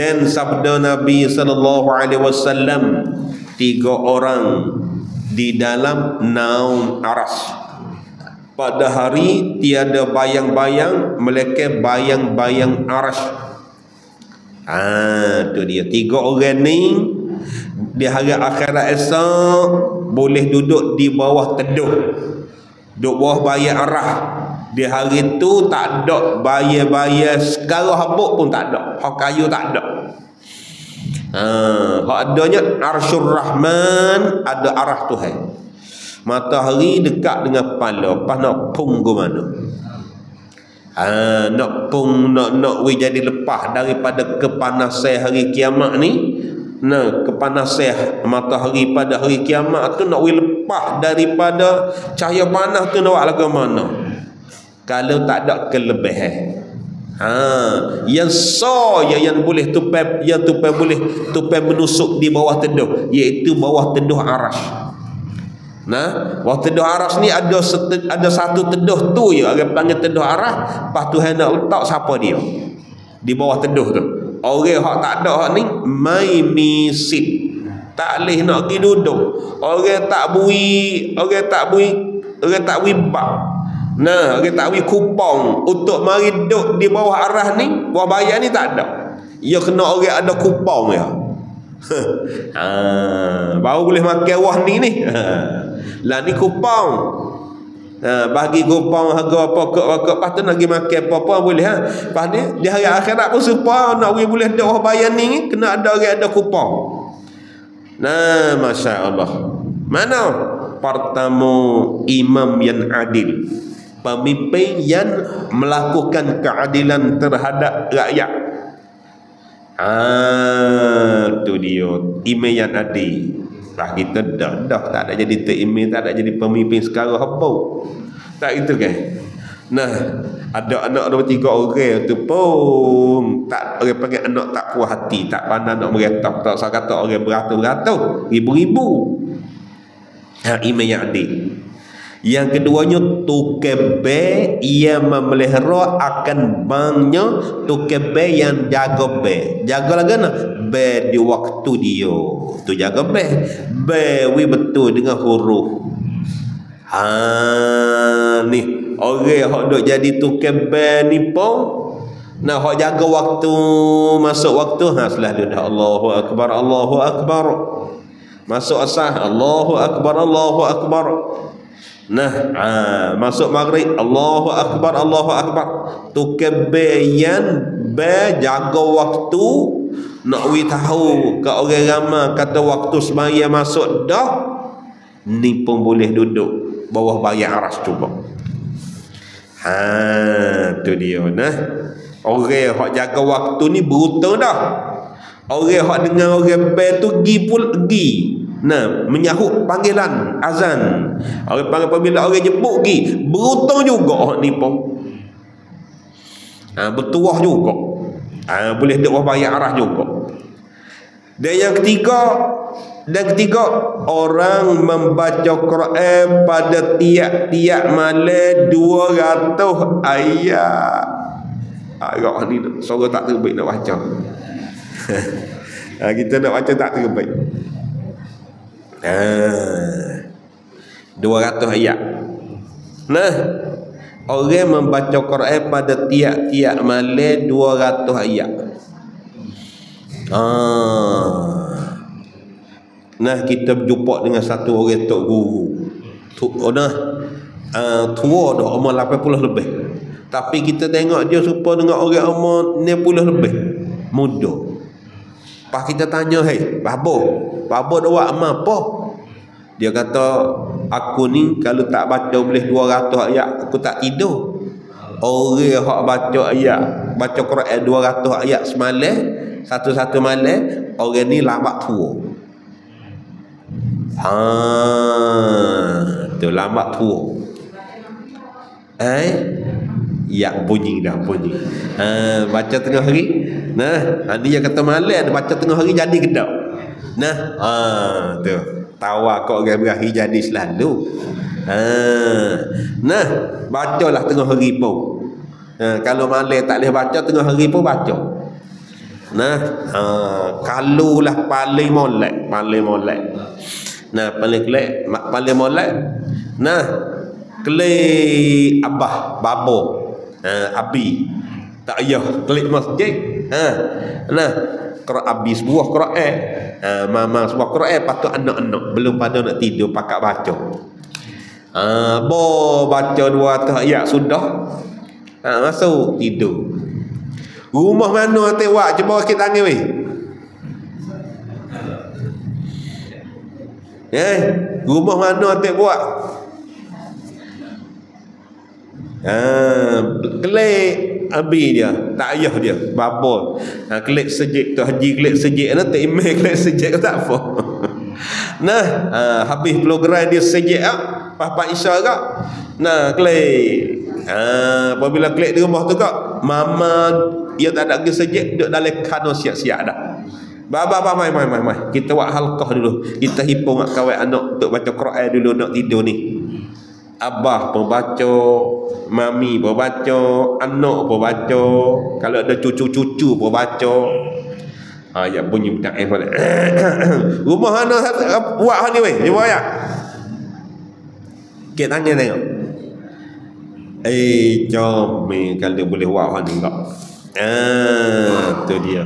Dan sabda Nabi sallallahu alaihi wasallam, 3 orang di dalam naum aras. Pada hari tiada bayang-bayang melainkan bayang-bayang aras. Tu dia 3 orang ni di hari akhirat esok boleh duduk di bawah teduh, duduk bawah bayang arah. Di hari tu tak ada bayar-bayar sekarang habuk pun tak ada, hak kayu tak ada. Hak adanya Arsyur Rahman, ada arah Tuhan. Matahari dekat dengan kepala, pas nak pung ke mana? Nak pung, nak jadi lepas daripada kepanasan hari kiamat ni. Nah, kepanasan matahari pada hari kiamat tu nak lepas daripada cahaya panas tu nak lagu mana? Kalau tak ada kelebihan. Yang yang boleh tupai, yang tupai boleh tupai menusuk di bawah teduh, iaitu bawah teduh aras. Nah, bawah teduh aras ni ada satu teduh tu je, orang panggil teduh aras. Lepas Tuhan nak letak siapa dia di bawah teduh tu? Orang hak tak ada hak ni mai misit, tak boleh nak pergi duduk. Orang tak bui bab. Nah, orang tak bui kupang untuk mari duduk di bawah arah ni, bawah bayar ni tak ada. Ya kena orang ada kupang ya. Baru boleh makan wah ni. Lah ni kupang. Bagi kupang harga pokok-pokok, lepas tu nak pergi makan apa-apa boleh. Lepas ni di hari akhirat pun supaya nak boleh duduk bawah bayar ni kena ada orang ada kupang. Nah, Masya Allah. Mana? Pertama, imam yang adil, pemimpin yang melakukan keadilan terhadap rakyat. Tu dia imam yang adil. Kita dah tak ada jadi imam, tak ada jadi pemimpin sekarang apa. Tak gitu kan? Nah, ada anak 2-3 orang tu pun tak, orang panggil anak tak puas hati, tak pandai nak meretap, tak usah kata orang beratus-beratus, ribu-ribu. Imam yang adil. Yang keduanya, tukebe yang memelihara akan banknya, tukebe yang jaga be. Jaga lagi nak be di waktu dia. Tu jaga be. Be wi betul dengan huruf. Ni orang hok duk jadi tukebe ni pun. Nah, hok jaga waktu, masuk waktu selalu dah Allahu akbar, Allahu akbar. Masuk asar, Allahu akbar, Allahu akbar. Nah, masuk maghrib, Allahu akbar, Allahu akbar. Tukebayan be jaga waktu, nak wi tahu ke orang ramai kata waktu sembahyang masuk dah, ni pun boleh duduk bawah bayar aras cuba. Tu dia nah. Orang hak jaga waktu ni berhutang dah. Orang hak dengar orang be tu pergi. Nah, menyahut panggilan azan. Orang panggil apabila orang jemput pergi, berhutang juga hak ni pun. Bertuah juga. Boleh duk bayar arah juga. Dan yang ketiga, orang membaca Quran pada tiap-tiap malam 200 ayat. Agak ni suara tak terbaik nak baca. Kita nak baca tak terbaik. 200 ayat. Nah, orang membaca Quran pada tiap-tiap malam 200 ayat. Nah, kita berjumpa dengan satu orang tok guru. Tua dah umur 80 lebih. Tapi kita tengok dia serupa dengan orang umur 60 lebih. Muda. Pas kita tanya, "Hei, babo dah buat amal apa?" Dia kata, "Aku ni kalau tak baca boleh 200 ayat, aku tak tidur." Orang hak baca Quran 200 ayat semalam, satu-satu malam, orang ni lambat tua. Tu lambat tua. Ya bunyi. Baca tengah hari. Nah, dia kata malam baca tengah hari jadi kedak. Nah, tu. Tawa kau orang berakhir jadi selalu. Nah, bacalah tengah hari pun. Kalau malam tak boleh baca, tengah hari pun baca. Nah, kalulah paling molek. Nah, paling molek. Nah, klik abah, babo, abi. Tak payah klik masjid. Nah, habis buah Quran. Mama sebuah Quran patut anak-anak belum pada nak tidur pakak baca. Baca 200 ayat sudah. Masuk tidur. Rumah mana tewak cuba kita tangan weh. Rumah mana tak buat? Klik abi dia, tak ayah dia, babo. Klik sejik tu haji klik sejik nak tak email klik sejik tak apa. Nah, habis program dia sejik Papa Isya kak. Nah, klik. Apabila klik di rumah tu kak, mama dia tak ada pergi sejik, duduk dalam kano siap-siap dah. Baba mai. Kita buat halqah dulu. Kita hipung kat kawan anak untuk baca Quran dulu nak tidur ni. Abah pun baca, mami pun baca, anak pun baca. Kalau ada cucu-cucu pun baca. Ya bunyi budak balik. Rumah anak buat ni weh. Cuba ya. Kita tanya tengok. Comel kalau boleh buat ni enggak. Tu dia.